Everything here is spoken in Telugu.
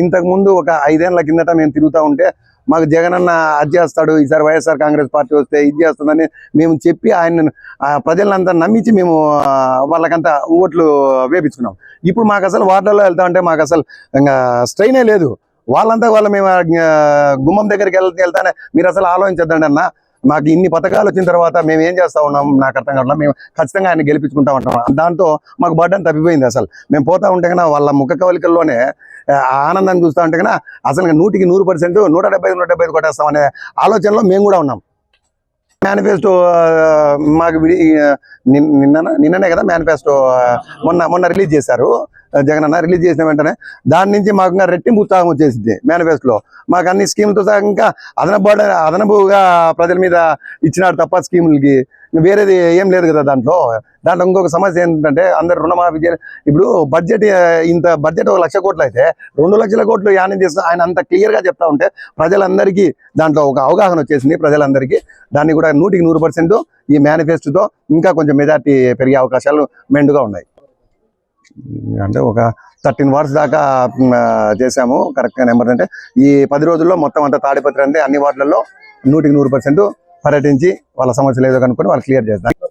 ఇంతకు ముందు ఒక 5 ఏళ్ల కిందట మేము తిరుగుతూ ఉంటే మాకు జగనన్న అది చేస్తాడు, ఈసారి వైఎస్ఆర్ కాంగ్రెస్ పార్టీ వస్తే ఇది చేస్తుందని మేము చెప్పి ఆయన ప్రజలంతా నమ్మించి మేము వాళ్ళకంతా ఓట్లు వేపించుకున్నాం. ఇప్పుడు మాకు అసలు వార్డుల్లో వెళ్తా ఉంటే మాకు అసలు ఇంకా స్ట్రైనే లేదు. వాళ్ళంతా మేము గుమ్మం దగ్గరికి వెళ్తానే మీరు అసలు ఆలోచించద్దండి అన్న, మాకు ఇన్ని పథకాలు వచ్చిన తర్వాత మేము ఏం చేస్తా ఉన్నాం నాకు అర్థం కావట్లేదు, మేము ఖచ్చితంగా ఆయన గెలిపించుకుంటా ఉంటాం. దాంతో మాకు బడ్డం తప్పిపోయింది. అసలు మేము పోతా ఉంటే కన్నా వాళ్ళ ముఖ కవలికల్లోనే ఆనందాన్ని చూస్తూ ఉంటే కన్నా అసలు 100% 175 కొట్టేస్తాం అనే ఆలోచనలో మేము కూడా ఉన్నాం. మేనిఫెస్టో మాకు నిన్ననే కదా మేనిఫెస్టో మొన్న రిలీజ్ చేశారు. జగనన్న రిలీజ్ చేసిన వెంటనే దాని నుంచి మాకు ఇంకా రెట్టింపు ఉత్సాహం వచ్చేసింది. మేనిఫెస్టోలో మాకు అన్ని స్కీములతో సహా ఇంకా అదనపుగా ప్రజల మీద ఇచ్చినాడు తప్ప స్కీములకి వేరేది ఏం లేదు కదా. దాంట్లో ఇంకొక సమస్య ఏంటంటే అందరు రుణమాఫీ ఇప్పుడు బడ్జెట్ 1 లక్ష కోట్లు అయితే 2 లక్షల కోట్లు యానం చేసిన ఆయన అంత క్లియర్గా చెప్తా ఉంటే ప్రజలందరికీ దాంట్లో ఒక అవగాహన వచ్చేసింది. ప్రజలందరికీ దాన్ని కూడా 100% ఈ మేనిఫెస్టోతో ఇంకా కొంచెం మెజార్టీ పెరిగే అవకాశాలు మెండుగా ఉన్నాయి. అంటే ఒక 13 వార్డ్స్ దాకా చేశాము. కరెక్ట్గా నెంబర్ అంటే ఈ 10 రోజుల్లో మొత్తం అంతా తాడిపత్రి అంటే అన్ని వార్డులలో 100% పర్యటించి వాళ్ళ సమస్యలు ఏదో కనుక్కొని వాళ్ళు క్లియర్ చేస్తారు.